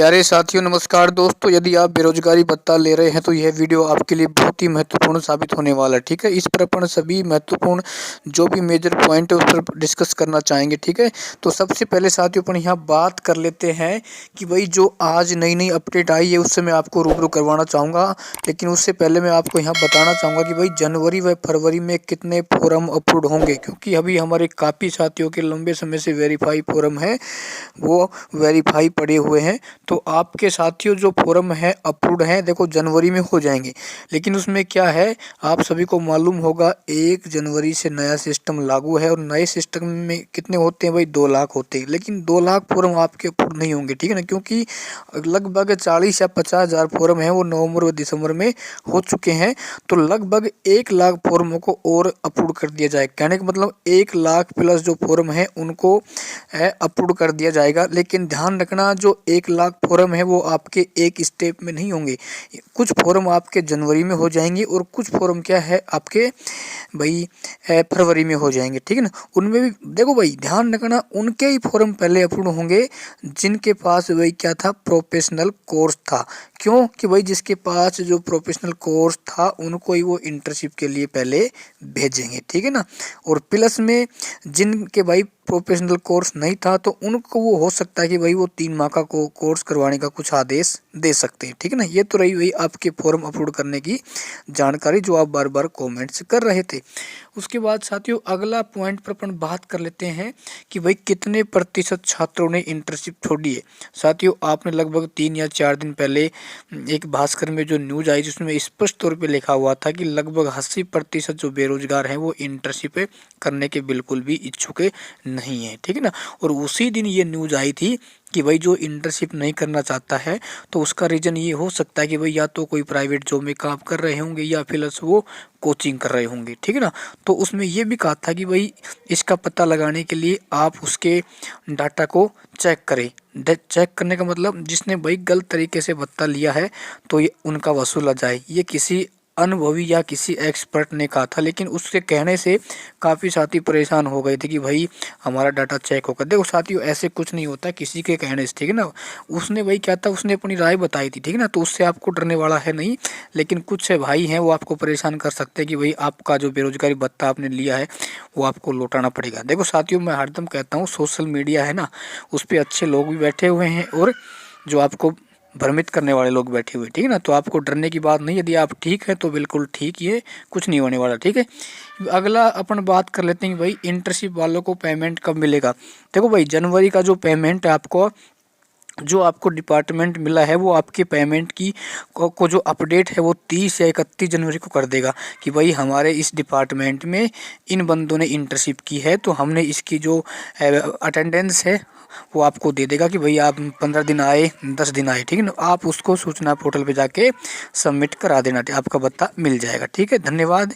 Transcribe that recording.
प्यारे साथियों नमस्कार दोस्तों, यदि आप बेरोजगारी भत्ता ले रहे हैं तो यह वीडियो आपके लिए बहुत ही महत्वपूर्ण साबित होने वाला है। ठीक है, इस पर अपन सभी महत्वपूर्ण जो भी मेजर पॉइंट है उस पर डिस्कस करना चाहेंगे। ठीक है, तो सबसे पहले साथियों अपन यहाँ बात कर लेते हैं कि भाई जो आज नई नई अपडेट आई है उससे मैं आपको रूबरू करवाना चाहूँगा। लेकिन उससे पहले मैं आपको यहाँ बताना चाहूँगा कि भाई जनवरी व फरवरी में कितने फॉर्म अप्रूव होंगे, क्योंकि अभी हमारे काफ़ी साथियों के लंबे समय से वेरीफाई फॉर्म है वो वेरीफाई पड़े हुए हैं। तो आपके साथियों जो फॉर्म है अप्रूव्ड हैं, देखो जनवरी में हो जाएंगे। लेकिन उसमें क्या है, आप सभी को मालूम होगा 1 जनवरी से नया सिस्टम लागू है और नए सिस्टम में कितने होते हैं भाई 2 लाख होते हैं। लेकिन 2 लाख फॉर्म आपके अप्रूव नहीं होंगे, ठीक है ना, क्योंकि लगभग 40 या 50 हज़ार फॉर्म है वो नवंबर व दिसंबर में हो चुके हैं। तो लगभग 1 लाख फॉर्मों को और अप्रूव कर दिया जाए, कहने का मतलब 1 लाख प्लस जो फॉर्म है उनको अप्रूव कर दिया जाएगा। लेकिन ध्यान रखना जो 1 लाख फॉर्म है वो आपके एक स्टेप में नहीं होंगे। कुछ फॉर्म आपके जनवरी में हो जाएंगे और कुछ फॉर्म क्या है आपके भाई फरवरी में हो जाएंगे, ठीक है ना। उनमें भी देखो भाई ध्यान रखना उनके ही फॉर्म पहले अप्रूव होंगे जिनके पास भाई क्या था, प्रोफेशनल कोर्स था। क्यों कि भाई जिसके पास जो प्रोफेशनल कोर्स था उनको ही वो इंटर्नशिप के लिए पहले भेजेंगे, ठीक है ना। और प्लस में जिनके भाई प्रोफेशनल कोर्स नहीं था तो उनको वो हो सकता है कि भाई वो 3 माह का कोर्स करवाने का कुछ आदेश दे सकते हैं, ठीक है ना। ये तो रही भाई आपके फॉर्म अपलोड करने की जानकारी जो आप बार बार कमेंट्स कर रहे थे। उसके बाद साथियों अगला पॉइंट पर अपन बात कर लेते हैं कि भाई कितने प्रतिशत छात्रों ने इंटर्नशिप छोड़ी है। साथियों आपने लगभग 3 या 4 दिन पहले एक भास्कर में जो न्यूज आई जिसमें स्पष्ट तौर पे लिखा हुआ था कि लगभग 80% जो बेरोजगार हैं वो इंटर्नशिप करने के बिल्कुल भी इच्छुक नहीं है, ठीक है ना। और उसी दिन ये न्यूज आई थी कि भाई जो इंटर्नशिप नहीं करना चाहता है तो उसका रीज़न ये हो सकता है कि भाई या तो कोई प्राइवेट जॉब में काम कर रहे होंगे या फिर वो कोचिंग कर रहे होंगे, ठीक है ना। तो उसमें ये भी कहा था कि भाई इसका पता लगाने के लिए आप उसके डाटा को चेक करें। चेक करने का मतलब जिसने भाई गलत तरीके से भत्ता लिया है तो ये उनका वसूला जाए, ये किसी अनुभवी या किसी एक्सपर्ट ने कहा था। लेकिन उसके कहने से काफ़ी साथी परेशान हो गए थे कि भाई हमारा डाटा चेक होगा। देखो साथियों ऐसे कुछ नहीं होता किसी के कहने से, ठीक है ना। उसने भाई क्या था, उसने अपनी राय बताई थी, ठीक है ना, तो उससे आपको डरने वाला है नहीं। लेकिन कुछ भाई हैं वो आपको परेशान कर सकते हैं कि भाई आपका जो बेरोजगारी भत्ता आपने लिया है वो आपको लौटाना पड़ेगा। देखो साथियों मैं हरदम कहता हूँ सोशल मीडिया है ना, उस पर अच्छे लोग भी बैठे हुए हैं और जो आपको भ्रमित करने वाले लोग बैठे हुए, ठीक है ना। तो आपको डरने की बात नहीं, यदि आप ठीक है तो बिल्कुल ठीक, ये कुछ नहीं होने वाला, ठीक है। अगला अपन बात कर लेते हैं भाई इंटर्नशिप वालों को पेमेंट कब मिलेगा। देखो भाई जनवरी का जो पेमेंट है आपको जो आपको डिपार्टमेंट मिला है वो आपके पेमेंट की को जो अपडेट है वो 30 या 31 जनवरी को कर देगा कि भाई हमारे इस डिपार्टमेंट में इन बंदों ने इंटर्नशिप की है तो हमने इसकी जो अटेंडेंस है वो आपको दे देगा कि भाई आप 15 दिन आए 10 दिन आए, ठीक है ना। आप उसको सूचना पोर्टल पे जाके सबमिट करा देना, आपका भत्ता मिल जाएगा, ठीक है। धन्यवाद।